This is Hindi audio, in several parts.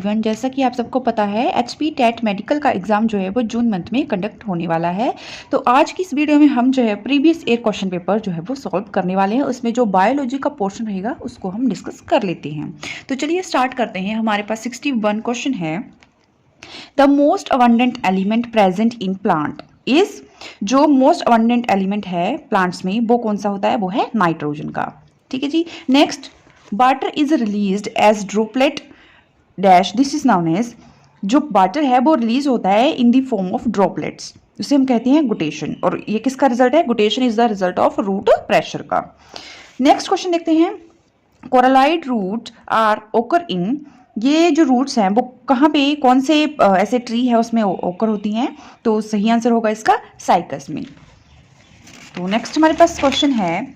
एवरीवन, जैसा कि आप सबको पता है एचपी टेट मेडिकल का एग्ज़ाम जो है वो जून मंथ में कंडक्ट होने वाला है। तो आज की इस वीडियो में हम जो है प्रीवियस ईयर क्वेश्चन पेपर जो है वो सॉल्व करने वाले हैं। उसमें जो बायोलॉजी का पोर्शन रहेगा उसको हम डिस्कस कर लेते हैं। तो चलिए स्टार्ट करते हैं। हमारे पास 61 क्वेश्चन है। The most abundant element present in plant is, जो मोस्ट अबंडेंट एलिमेंट है प्लांट्स में वो कौन सा होता है, वो है नाइट्रोजन का। ठीक है जी। Next, water is released as droplet dash, this is known as, जो वाटर है वो रिलीज होता है in the form of droplets, उसे हम कहते हैं गुटेशन। और ये किसका रिजल्ट है? Guttation is the result of root pressure का। नेक्स्ट क्वेश्चन देखते हैं। कोरलाइड रूट आर ओकर इन, ये जो रूट्स हैं वो कहाँ पे, कौन से ऐसे ट्री है उसमें ओकर होती हैं? तो सही आंसर होगा इसका साइकस में। तो नेक्स्ट हमारे पास क्वेश्चन है,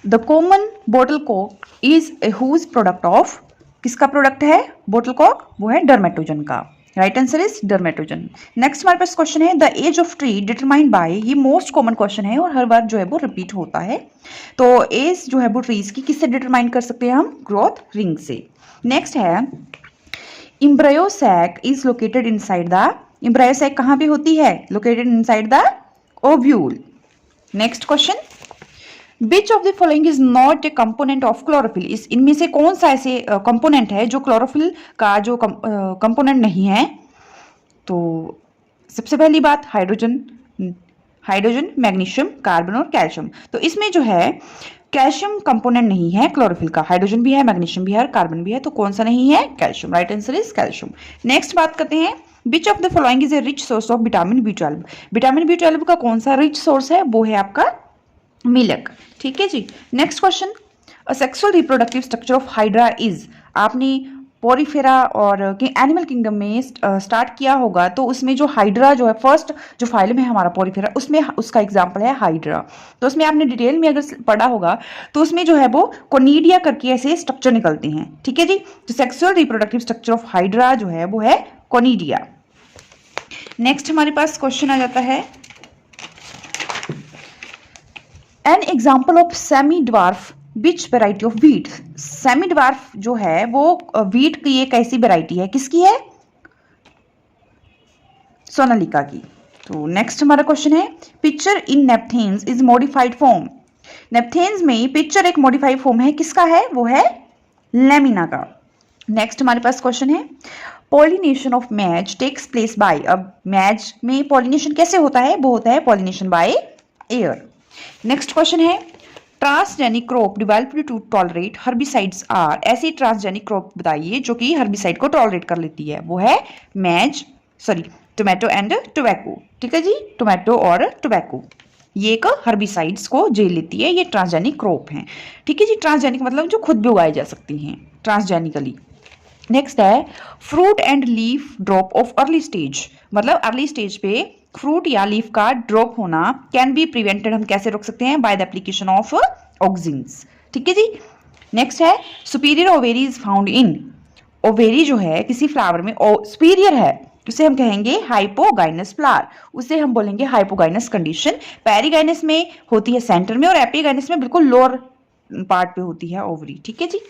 द कॉमन बॉटल कॉक इज हुज प्रोडक्ट ऑफ, किसका प्रोडक्ट है बॉटल कॉक? वो है डर्मेटोजन का। Right answer is dermatogen. Next हमारे पास क्वेश्चन है, the age of tree determined by, ये मोस्ट कॉमन क्वेश्चन है और हर बार जो है वो रिपीट होता है। तो एज जो है वो ट्रीज की किससे डिटरमाइन कर सकते हैं हम? ग्रोथ रिंग से। नेक्स्ट है, embryo sac is located inside the, embryo sac कहाँ पे होती है? Located inside the ovule. Next question, Which of the following is not a component of chlorophyll? इस इनमें से कौन सा ऐसे कंपोनेंट है जो क्लोरोफिल का जो कंपोनेंट नहीं है? तो सबसे पहली बात हाइड्रोजन, मैग्नीशियम, कार्बन और कैल्शियम। तो इसमें जो है कैल्शियम कंपोनेंट नहीं है क्लोरोफिल का। हाइड्रोजन भी है, मैग्नीशियम भी है, कार्बन भी है, तो कौन सा नहीं है? Calcium. Right answer is calcium. Next बात करते हैं, विच of the following is a rich source of vitamin B12? Vitamin B12 का कौन सा रिच सोर्स है? वो है आपका मिल्क। ठीक है जी। Next question, asexual reproductive structure of hydra is, आपने पोरीफेरा और एनिमल किंगडम में स्टार्ट किया होगा, तो उसमें जो हाइड्रा जो है, फर्स्ट जो फाइलम है हमारा पोरीफेरा, उसमें उसका एग्जांपल है हाइड्रा। तो उसमें आपने डिटेल में अगर पढ़ा होगा तो उसमें जो है वो कोनिडिया करके ऐसे स्ट्रक्चर निकलते हैं। ठीक है जी। तो sexual reproductive structure of hydra जो है वो है कोनिडिया। नेक्स्ट हमारे पास क्वेश्चन आ जाता है, an example of semi dwarf which variety of wheat? Semi dwarf जो है वो व्हीट की एक ऐसी वेराइटी है, किसकी है? सोनालिका की। तो नेक्स्ट हमारा क्वेश्चन है, pitcher in Nepenthes is modified form. Nepenthes में पिक्चर एक मॉडिफाइड फॉर्म है, किसका है? वो है लेमिना का। नेक्स्ट हमारे पास क्वेश्चन है, pollination of maize takes place by, अब मैज में पॉलिनेशन कैसे होता है? वो होता है pollination by air. Next question है, transgenic crop developed to tolerate herbicides are, ऐसी ट्रांसजेनिक क्रॉप बताइए जो कि हर्बिसाइड को टॉलरेट कर लेती है। वो है टोमेटो एंड टोबैको। ठीक है जी, टोमेटो और टोबैको ये एक हर्बिसाइड्स को झेल लेती है, ये ट्रांसजेनिक क्रॉप है। ठीक है जी। ट्रांसजेनिक मतलब जो खुद भी उगाई जा सकती हैं ट्रांसजेनिकली। नेक्स्ट है, fruit and leaf drop of early stage, मतलब अर्ली स्टेज पे फ्रूट या लीफ का ड्रॉप होना कैन बी प्रिवेंटेड, हम कैसे रोक सकते हैं? By the application of auxins. ठीक है जी। नेक्स्ट है, superior ovary is found in, ovary जो है किसी फ्लावर में सुपीरियर है, उसे हम कहेंगे हाइपोगाइनस फ्लावर, उसे हम बोलेंगे हाइपोगाइनस कंडीशन। पेरिगाइनस में होती है सेंटर में और एपिगाइनस में बिल्कुल लोअर पार्ट पे होती है ओवरी। ठीक है जी।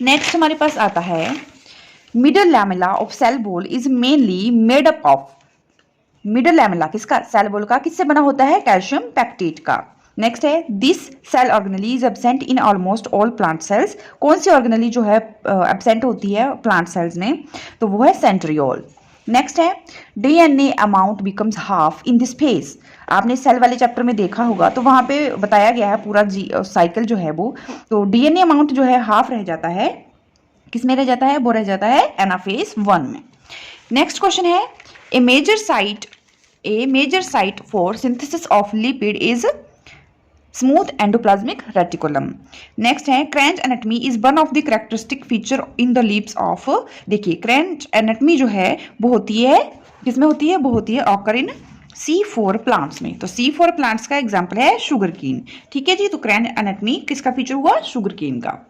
नेक्स्ट हमारे पास आता है, middle lamella of cell wall is mainly made up of, middle lamella किसका? सेल वॉल का। किससे बना होता है? कैल्शियम पैक्टेट का। नेक्स्ट है, this cell organelle is absent in almost all plant cells, कौन सी ऑर्गेनली जो है एब्सेंट होती है प्लांट सेल्स में? तो वो है सेंट्रियोल। नेक्स्ट है, DNA amount becomes half in this phase, आपने सेल वाले चैप्टर में देखा होगा तो वहां पे बताया गया है पूरा साइकिल जो है वो। तो डीएनए अमाउंट जो है हाफ रह जाता है, किस में रह जाता है? वो रह जाता है एनाफेज 1 में। नेक्स्ट क्वेश्चन है, A major site for synthesis of lipid is smooth endoplasmic reticulum. Next है, cranch anatomy is one of the characteristic feature in the leaves of, देखिए cranch anatomy जो है वो होती है, किसमें होती है? वो होती है occur in C4 प्लांट्स में। तो C4 प्लांट्स का एग्जाम्पल है शुगर केन। ठीक है जी। तो cranch anatomy किसका फीचर हुआ? शुगर केन का।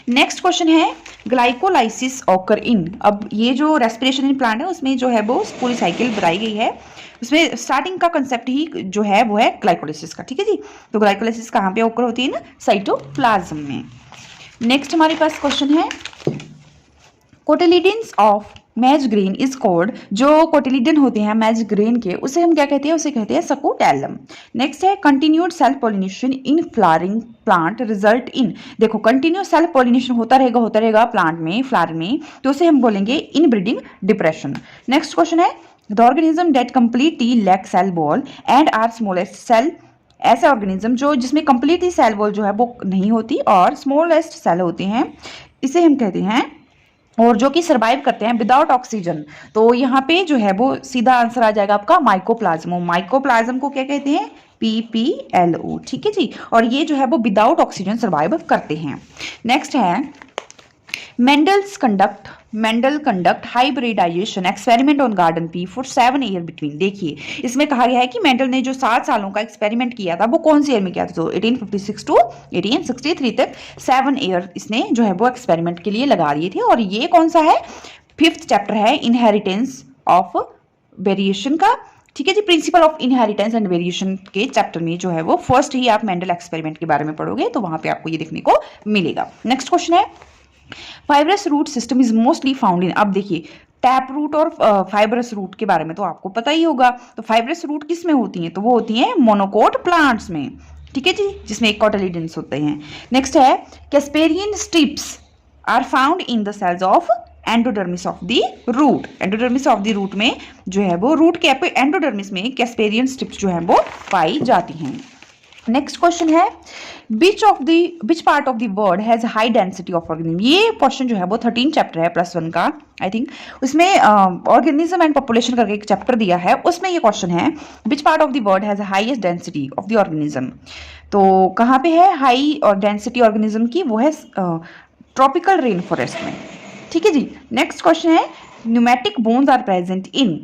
नेक्स्ट क्वेश्चन है, ग्लाइकोलाइसिस ऑकर इन, अब ये जो रेस्पिरेशन इन प्लांट है उसमें जो है वो पूरी साइकिल बताई गई है, उसमें स्टार्टिंग का कंसेप्ट ही जो है वो है ग्लाइकोलाइसिस का। ठीक है जी। तो ग्लाइकोलाइसिस कहाँ पे ऑकर होती है? ना साइटोप्लाज्म में। नेक्स्ट हमारे पास क्वेश्चन है, cotyledons of maize grain is called, जो कोटिलिडन होते हैं मैज ग्रेन के, उसे हम क्या कहते हैं, उसे कहते हैं सकोटेलम। नेक्स्ट है continued self pollination in flowering plant result in, देखो कंटिन्यूस सेल्फ पॉलिनेशन होता रहेगा प्लांट में, फ्लावर में, तो उसे हम बोलेंगे inbreeding depression. Next question है the organism that completely lack cell wall and are smallest cell, ऐसे ऑर्गेनिज्म जो जिसमें कंप्लीटली सेल वॉल जो है वो नहीं होती और स्मॉलेस्ट सेल होते हैं, इसे हम कहते हैं, और जो कि सर्वाइव करते हैं विदाउट ऑक्सीजन। तो यहाँ पे जो है वो सीधा आंसर आ जाएगा आपका माइकोप्लाज्म। माइकोप्लाज्म को क्या कहते हैं, PPLO, ठीक है जी। और ये जो है वो विदाउट ऑक्सीजन सर्वाइव करते हैं। नेक्स्ट है Mendel conduct hybridization experiment on garden pea for 7 year between. देखिए इसमें कहा गया है कि मेंडल ने जो 7 सालों का एक्सपेरिमेंट किया था वो कौन से ईयर में किया था, तो 1856 टू 1863 तक 7 ईयर इसने जो है वो एक्सपेरिमेंट के लिए लगा दिए थे। और ये कौन सा है, 5th चैप्टर है इनहेरिटेंस ऑफ वेरिएशन का, ठीक है जी। Principle of inheritance and variation के चैप्टर में जो है वो फर्स्ट ही आप मेंडल एक्सपेरिमेंट के बारे में पढ़ोगे, तो वहां पे आपको ये देखने को मिलेगा। नेक्स्ट क्वेश्चन है fibrous root system is mostly found in, अब देखिए टैप रूट और फाइब्रस रूट के बारे में तो आपको पता ही होगा। तो फाइब्रस रूट किस में होती हैं, तो वो होती हैं मोनोकोट प्लांट्स में, ठीक है जी, जिसमें एक कोटिलिडन्स होते हैं। नेक्स्ट है casparian strips are found in the cells of endodermis of the root. Endodermis of the root में जो है वो रूट के एंडोडर्मिस में कैस्पेरियन स्ट्रिप्स जो है वो पाई जाती हैं। नेक्स्ट क्वेश्चन है which part of the word has high density of organism. ये क्वेश्चन जो है वो 13 चैप्टर है +1 का आई थिंक, उसमें ऑर्गेनिज्म एंड पॉपुलेशन करके एक चैप्टर दिया है, उसमें ये क्वेश्चन है which part of the word has highest density of the organism. तो कहाँ पे है हाई और डेंसिटी ऑर्गेनिज्म की, वो है ट्रॉपिकल रेन फॉरेस्ट में, ठीक है जी। नेक्स्ट क्वेश्चन है pneumatic bones are present in,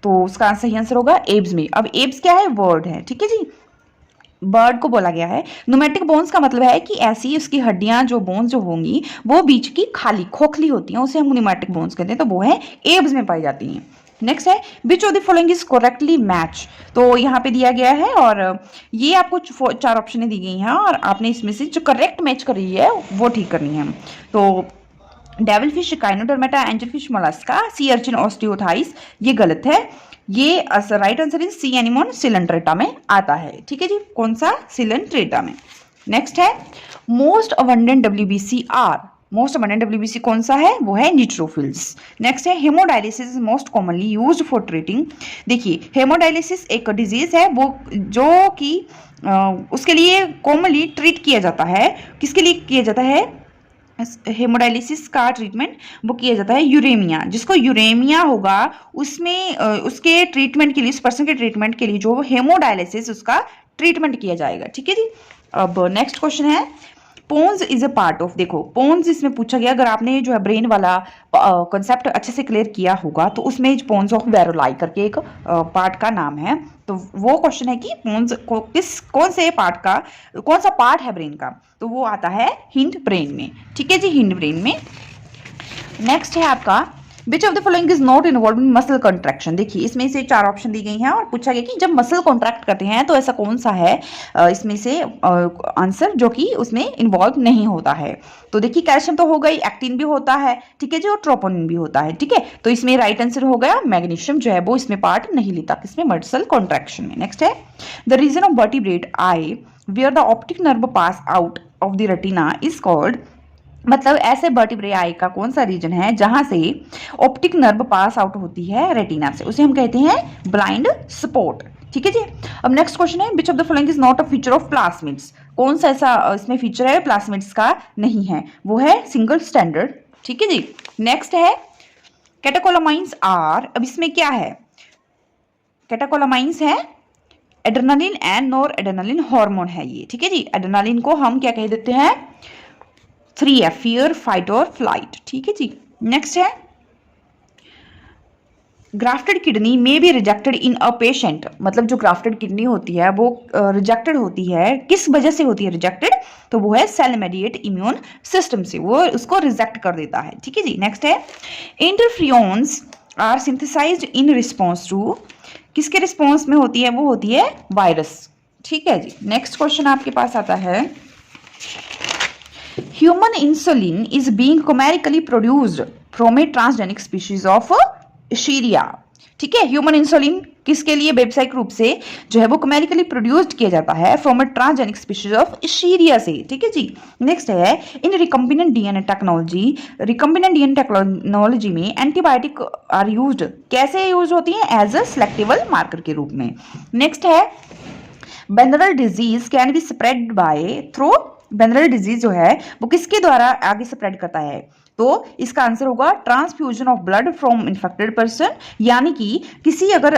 तो उसका सही आंसर होगा एब्स में। अब एब्स क्या है, वर्ड है, ठीक है जी, बर्ड को बोला गया है। न्यूमेटिक बोन्स का मतलब है कि ऐसी उसकी हड्डियां जो बोन्स जो होंगी वो बीच की खाली खोखली होती हैं, उसे हम न्यूमेटिक बोन्स कहते हैं, तो वो है एब्स में पाई जाती हैं। नेक्स्ट है which of the following is correctly match, तो यहाँ पे दिया गया है और ये आपको 4 ऑप्शन दी गई हैं और आपने इसमें से जो करेक्ट मैच करी है वो ठीक करनी है। तो डेविलफिश, काइनोडर्मेटा, एंजलफिश, मोलस्का, सी अर्चिन, ऑस्टियोथाइस, ये गलत है। ये right answer is C anemone Coelenterata में आता है, ठीक है जी, कौन सा, सिलेंट्रेटा में। नेक्स्ट है most abundant WBC are, most abundant WBC कौन सा है, वो है न्यूट्रोफिल्स। नेक्स्ट है haemodialysis most commonly used for treating. देखिए हेमोडायलिसिस एक डिजीज है वो जो कि उसके लिए कॉमनली ट्रीट किया जाता है, किसके लिए किया जाता है, हेमोडायलिसिस का ट्रीटमेंट वो किया जाता है यूरेमिया, जिसको यूरेमिया होगा उसमें उसके ट्रीटमेंट के लिए, उस पर्सन के ट्रीटमेंट के लिए जो हेमोडायलिसिस उसका ट्रीटमेंट किया जाएगा, ठीक है जी। अब नेक्स्ट क्वेश्चन है pons is a part of, देखो पोन्स इसमें पूछा गया, अगर आपने जो है ब्रेन वाला कंसेप्ट अच्छे से क्लियर किया होगा तो उसमें पोन्स ऑफ वेरोलाई करके एक पार्ट का नाम है, तो वो क्वेश्चन है कि पोन्स को कौन से पार्ट का, कौन सा पार्ट है ब्रेन का, तो वो आता है हिंड ब्रेन में, ठीक है जी, हिंड ब्रेन में। नेक्स्ट है आपका विच of the following is not involve in muscle contraction. देखिए इसमें से 4 ऑप्शन दी गई हैं और पूछा गया कि जब मसल कॉन्ट्रैक्ट करते हैं तो ऐसा कौन सा है इसमें से आंसर जो कि उसमें इन्वॉल्व नहीं होता है। तो देखिए कैल्शियम तो हो गई, एक्टिन भी होता है, ठीक है जी, और ट्रोपोनिन भी होता है, ठीक है, तो इसमें राइट आंसर हो गया मैग्नीशियम जो है वो इसमें पार्ट नहीं लेता, किसमें, मसल कॉन्ट्रैक्शन में। नेक्स्ट है the region of vertebrate eye where the optic nerve pass out of the retina is called, मतलब ऐसे वर्टिब्रे आई का कौन सा रीजन है जहां से ऑप्टिक नर्व पास आउट होती है रेटिना से, उसे हम कहते हैं ब्लाइंड स्पॉट, ठीक है जी। अब नेक्स्ट क्वेश्चन है which of the following is not a feature of plasmids, कौन सा ऐसा इसमें फीचर है प्लाज्मिड्स का नहीं है, वो है सिंगल स्टैंडर्ड, ठीक है जी। नेक्स्ट है कैटेकोलामाइंस आर, अब इसमें क्या है, कैटेकोलामाइंस है adrenaline and nor adrenaline hormone है ये, ठीक है जी। एड्रेनालिन को हम क्या कह देते हैं, 3F फियर, फाइट और फ्लाइट, ठीक है जी। नेक्स्ट है ग्राफ्टेड किडनी में be rejected in a patient, मतलब जो ग्राफ्टेड किडनी होती है वो रिजेक्टेड होती है, किस वजह से होती है रिजेक्टेड, तो वो है सेल मेडिएट इम्यून सिस्टम से, वो उसको रिजेक्ट कर देता है, ठीक है जी। नेक्स्ट है interferons are synthesized in response to, किसके रिस्पॉन्स में होती है, वो होती है वायरस, ठीक है जी। नेक्स्ट क्वेश्चन आपके पास आता है human insulin is being commercially produced from a transgenic species of Escherichia. ठीक है, ह्यूमन इंसुलिन किसके लिए व्यावसायिक रूप से जो है वो केमिकली प्रोड्यूस्ड किया जाता है from a transgenic species of Escherichia से। ठीक है जी। नेक्स्ट है इन रिकम्बिनेंट डीएनए टेक्नोलॉजी में एंटीबायोटिक आर यूज्ड, कैसे यूज होती है? एज अ सिलेक्टिवल मार्कर के रूप में। नेक्स्ट है venereal disease can be spread by through, venereal disease जो है वो किसके द्वारा आगे स्प्रेड करता है? तो इसका आंसर होगा transfusion of blood from infected person, यानी कि किसी अगर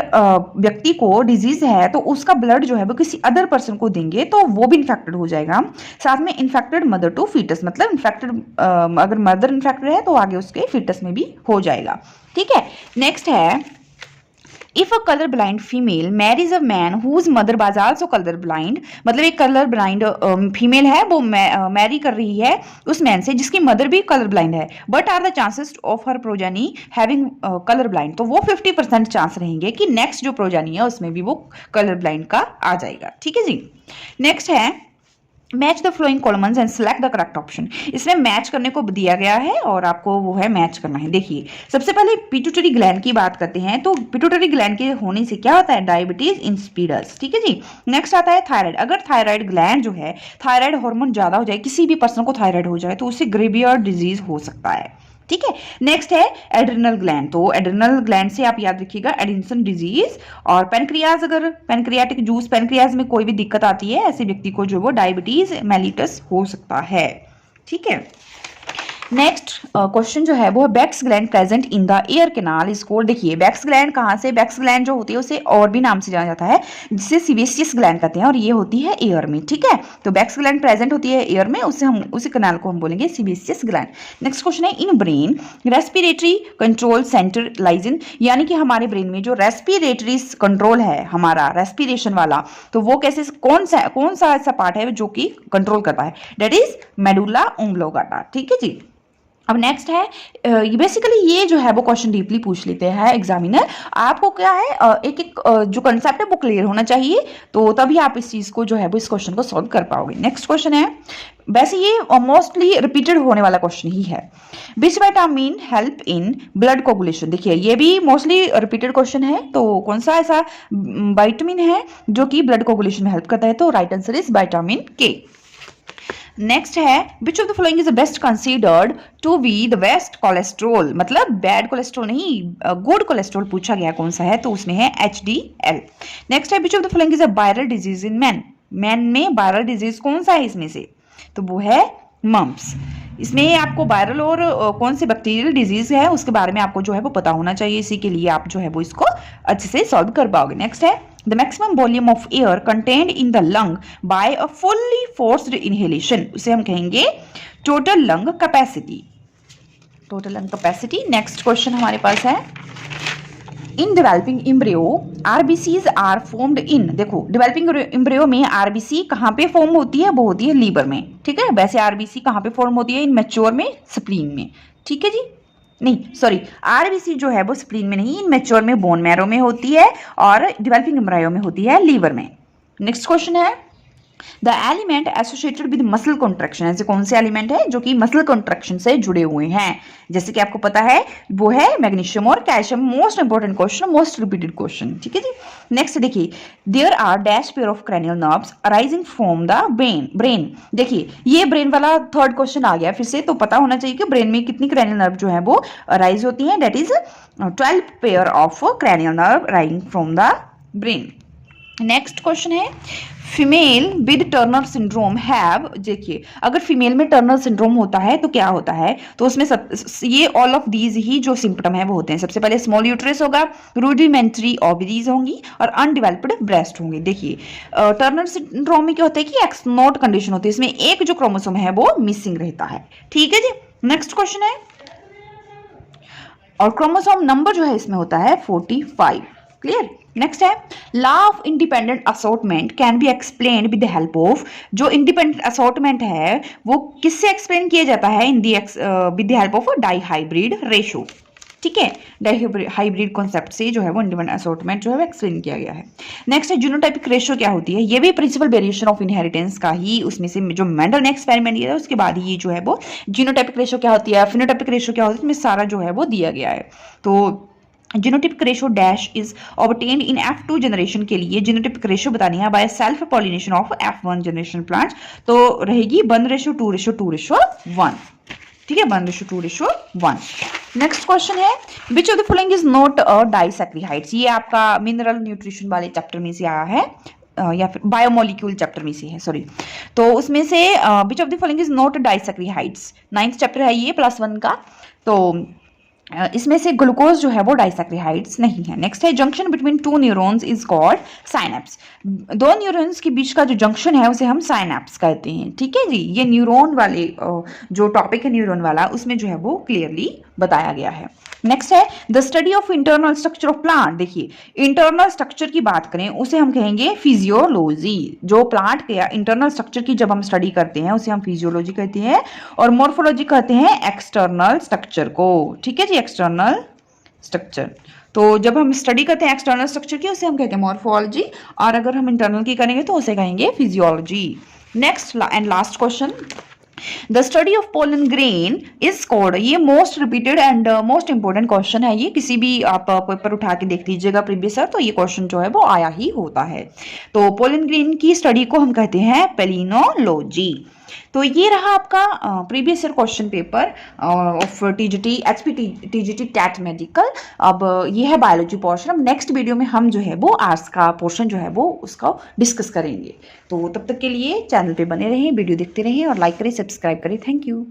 व्यक्ति को डिजीज है तो उसका ब्लड जो है वो किसी अदर पर्सन को देंगे तो वो भी इन्फेक्टेड हो जाएगा। साथ में इन्फेक्टेड मदर टू फीटस, मतलब इन्फेक्टेड अगर मदर इन्फेक्टेड है तो आगे उसके फीटस में भी हो जाएगा। ठीक है। नेक्स्ट है if a colour blind female marriage a man whose mother was also colour blind, मतलब एक कलर ब्लाइंड फीमेल है वो मैरी कर रही है उस मैन से जिसकी मदर भी कलर ब्लाइंड है, but are the chances of her progeny having colour blind, तो वो 50% चांस रहेंगे कि नेक्स्ट जो प्रोजेनी है उसमें भी वो कलर ब्लाइंड का आ जाएगा। ठीक है जी। नेक्स्ट है match the flowing columns and select the correct option, इसमें मैच करने को दिया गया है और आपको वो है मैच करना है। देखिए सबसे पहले पिट्यूटरी ग्लैंड की बात करते हैं, तो पिट्यूटरी ग्लैंड के होने से क्या होता है? Diabetes insipidus. ठीक है जी। नेक्स्ट आता है थायराइड, अगर थायराइड ग्लैंड जो है थायराइड हार्मोन ज्यादा हो जाए, किसी भी पर्सन को थायराइड हो जाए तो उससे ग्रेवियर्ड डिजीज हो सकता है। ठीक है। नेक्स्ट है एड्रिनल ग्लैंड, तो एड्रिनल ग्लैंड से आप याद रखिएगा एडिसन डिजीज। और पेनक्रियाज, अगर पेनक्रियाटिक जूस पेनक्रियाज में कोई भी दिक्कत आती है ऐसे व्यक्ति को जो वो डायबिटीज मेलिटस हो सकता है। ठीक है। नेक्स्ट क्वेश्चन जो है वो wax gland present in the ear canal is called, देखिए बैक्स ग्लैंड कहाँ से, बैक्स ग्लैंड जो होती है उसे और भी नाम से जाना जाता है जिसे सीबेसियस ग्लैंड कहते हैं और ये होती है एयर में। ठीक है। तो बैक्स ग्लैंड प्रेजेंट होती है एयर में, उससे हम उसी कैनाल को हम बोलेंगे सीबेसियस ग्लैंड। नेक्स्ट क्वेश्चन है in brain respiratory control centre lies in, यानी कि हमारे ब्रेन में जो रेस्पिरेटरी कंट्रोल है हमारा रेस्पिरेशन वाला, तो वो कैसे कौन सा ऐसा पार्ट है जो कि कंट्रोल करता है? That is medulla oblongata. ठीक है जी। अब नेक्स्ट है बेसिकली ये जो है वो क्वेश्चन डीपली पूछ लेते हैं एग्जामिनर, आपको क्या है एक एक जो कंसेप्ट है वो क्लियर होना चाहिए, तो तभी आप इस चीज को जो है वो इस क्वेश्चन को सॉल्व कर पाओगे। नेक्स्ट क्वेश्चन है, वैसे ये मोस्टली रिपीटेड होने वाला क्वेश्चन ही है, which vitamin help in blood coagulation, देखिए ये भी मोस्टली रिपीटेड क्वेश्चन है, तो कौन सा ऐसा विटामिन है जो कि ब्लड कोगुलेशन में हेल्प करता है? तो right answer is vitamin K. Next है which of the following is the best considered to be the best cholesterol, मतलब बैड कोलेस्ट्रोल नहीं गुड कोलेस्ट्रोल पूछा गया कौन सा है, तो उसमें है HDL। नेक्स्ट है which of the following is a viral disease in man, man में वायरल डिजीज कौन सा है इसमें से? तो वो है मम्प्स। इसमें आपको वायरल और कौन से बैक्टीरियल डिजीज है उसके बारे में आपको जो है वो पता होना चाहिए, इसी के लिए आप जो है वो इसको अच्छे से सॉल्व कर पाओगे। नेक्स्ट है the maximum volume of air contained in the lung by a fully forced inhalation, उसे हम कहेंगे total lung capacity, total lung capacity. Next question हमारे पास है in developing embryo RBCs are formed in, देखो डेवलपिंग इम्ब्रियो में आरबीसी कहाँ पे फॉर्म होती है? वो होती है लीवर में। ठीक है। वैसे आरबीसी कहाँ पे फॉर्म होती है? इन मैच्योर में स्प्लीन में। ठीक है जी। नहीं सॉरी, आरबीसी जो है वो स्प्लीन में नहीं, इन मैच्योर में बोन मैरो में होती है और डेवलपिंग एम्ब्रायो में होती है लीवर में। नेक्स्ट क्वेश्चन है the element associated with muscle contraction, ऐसे कौन से एलिमेंट है जो कि मसल कॉन्ट्रैक्शन से जुड़े हुए हैं? जैसे कि आपको पता है वो है मैग्नीशियम और calcium. Most important question, most repeated question. ठीक है जी। नेक्स्ट देखिए there are dash pair of cranial nerves arising from the brain, देखिए ये ब्रेन वाला थर्ड क्वेश्चन आ गया फिर से, तो पता होना चाहिए कि ब्रेन में कितनी क्रैनियल नर्व जो है वो अराइज होती है, that is 12 pair of cranial nerve arising from the brain. Next question है female with Turner syndrome have, देखिए अगर फीमेल में टर्नर सिंड्रोम होता है तो क्या होता है? तो उसमें ये ऑल ऑफ दीज ही जो सिम्टम है वो होते हैं। सबसे पहले स्मॉल यूट्रस होगा, रूडिमेंट्री ओवरीज होंगी और अनडेवलप्ड ब्रेस्ट होंगे। देखिए टर्नर सिंड्रोम में क्या होता है कि एक्स नॉट कंडीशन होती है, इसमें एक जो क्रोमोसोम है वो मिसिंग रहता है। ठीक है जी। नेक्स्ट क्वेश्चन है और क्रोमोसोम नंबर जो है इसमें होता है 45। क्लियर। नेक्स्ट है law of independent assortment can be explained with the help of, जो इंडिपेंडेंट असॉर्टमेंट है वो किससे एक्सप्लेन किया जाता है? In the with the help of dihybrid ratio. ठीक है, हाइब्रिड कॉन्सेप्ट से जो है वो इंडिपेंडेंट असॉर्टमेंट जो है वो एक्सप्लेन किया गया है। नेक्स्ट है जीनोटाइपिक रेशियो क्या होती है, ये भी प्रिंसिपल वेरिएशन ऑफ इनहेरिटेंस का ही उसमें से जो मेंडल ने एक्सपेरिमेंट किया था उसके बाद ही ये जो है वो जीनोटाइपिक रेशियो क्या होती है, फिनोटाइपिक रेशियो क्या होती है, इसमें सारा जो है वो दिया गया है। तो genotypic ratio dash is obtained in F2 generation के लिए जीनोटिपिक रेशियो बतानी है by self pollination of F1 generation plants, तो रहेगी 1:2:2:1, ठीक है, 1:2:1। नेक्स्ट क्वेश्चन है which of the following is not a disaccharides, ये आपका मिनरल न्यूट्रिशन वाले चैप्टर में से आया है या फिर बायोमोलिक्यूल चैप्टर में से है, सॉरी। तो उसमें से which of the following is not disaccharides, 9th chapter है ये +1 का, तो इसमें से ग्लूकोज जो है वो डाइसैक्रिहाइड्स नहीं है। नेक्स्ट है junction between two neurons is called synapse, दो न्यूरॉन्स के बीच का जो जंक्शन है उसे हम साइनेप्स कहते हैं, ठीक है जी। ये न्यूरॉन वाले जो टॉपिक है न्यूरॉन वाला उसमें जो है वो क्लियरली बताया गया है। नेक्स्ट है the study of internal structure of plant, देखिए इंटरनल स्ट्रक्चर की बात करें उसे हम कहेंगे फिजियोलॉजी, जो प्लांट के इंटरनल स्ट्रक्चर की जब हम स्टडी करते हैं उसे हम फिजियोलॉजी कहते हैं, और मॉर्फोलॉजी कहते हैं एक्सटर्नल स्ट्रक्चर को, ठीक है जी, एक्सटर्नल स्ट्रक्चर। तो जब हम स्टडी करते हैं एक्सटर्नल स्ट्रक्चर की उसे हम कहते हैं मॉर्फोलॉजी, और अगर हम इंटरनल की करेंगे तो उसे कहेंगे physiology. Next and last question, the study of pollen grain is called, ये most repeated and most important question है, ये किसी भी आप पेपर उठा के देख लीजिएगा प्रीवियस ईयर, तो ये क्वेश्चन जो है वो आया ही होता है। तो पोलन ग्रेन की स्टडी को हम कहते हैं पेलिनोलॉजी। तो ये रहा आपका previous year question paper of TGT HP TGT TET medical. अब ये है बायोलॉजी पोर्शन, अब नेक्स्ट वीडियो में हम जो है वो आर्ट्स का पोर्शन जो है वो उसका डिस्कस करेंगे। तो तब तक के लिए चैनल पे बने रहें, वीडियो देखते रहें और लाइक करें, सब्सक्राइब करें। Thank you.